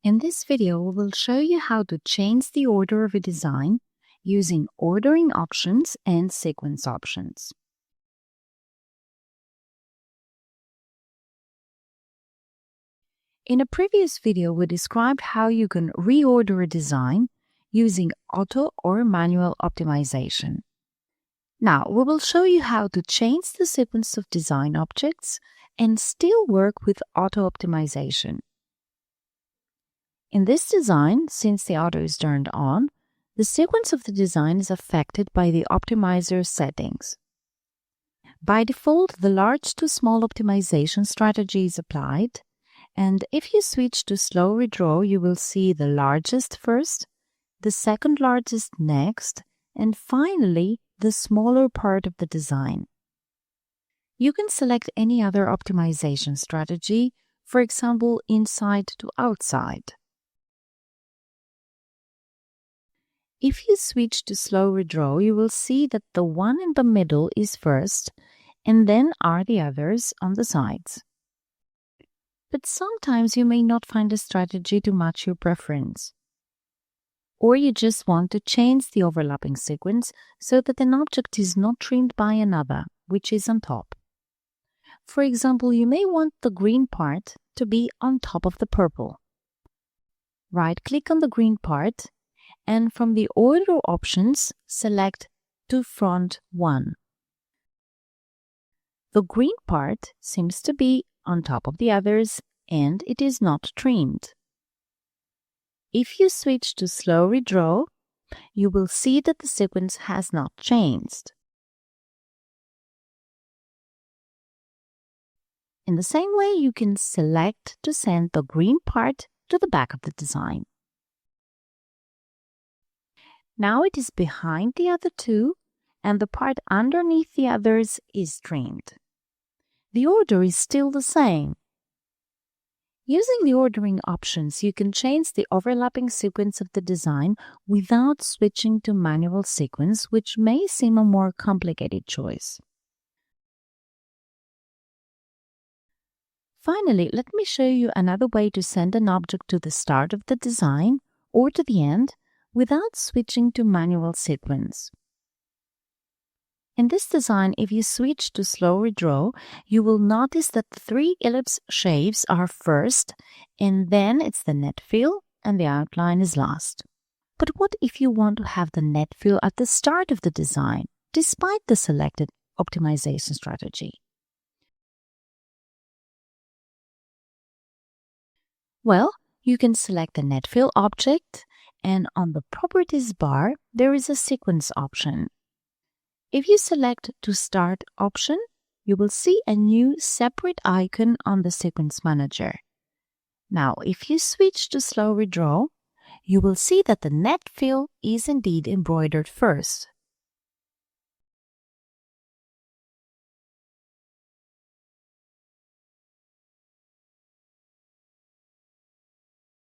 In this video, we will show you how to change the order of a design using ordering options and sequence options. In a previous video, we described how you can reorder a design using auto or manual optimization. Now, we will show you how to change the sequence of design objects and still work with auto optimization. In this design, since the auto is turned on, the sequence of the design is affected by the optimizer settings. By default, the large to small optimization strategy is applied, and if you switch to slow redraw, you will see the largest first, the second largest next, and finally, the smaller part of the design. You can select any other optimization strategy, for example, inside to outside. If you switch to slow redraw, you will see that the one in the middle is first, and then are the others on the sides. But sometimes you may not find a strategy to match your preference. Or you just want to change the overlapping sequence so that an object is not trimmed by another, which is on top. For example, you may want the green part to be on top of the purple. Right-click on the green part, and from the order options, select to front one. The green part seems to be on top of the others, and it is not trimmed. If you switch to slow redraw, you will see that the sequence has not changed. In the same way, you can select to send the green part to the back of the design. Now it is behind the other two, and the part underneath the others is trimmed. The order is still the same. Using the ordering options, you can change the overlapping sequence of the design without switching to manual sequence, which may seem a more complicated choice. Finally, let me show you another way to send an object to the start of the design or to the end without switching to manual sequence. In this design, if you switch to slow redraw, you will notice that the three ellipse shapes are first, and then it's the net fill, and the outline is last. But what if you want to have the net fill at the start of the design, despite the selected optimization strategy? Well, you can select the net fill object, and on the Properties bar, there is a Sequence option. If you select to Start option, you will see a new separate icon on the Sequence Manager. Now, if you switch to Slow Redraw, you will see that the net fill is indeed embroidered first.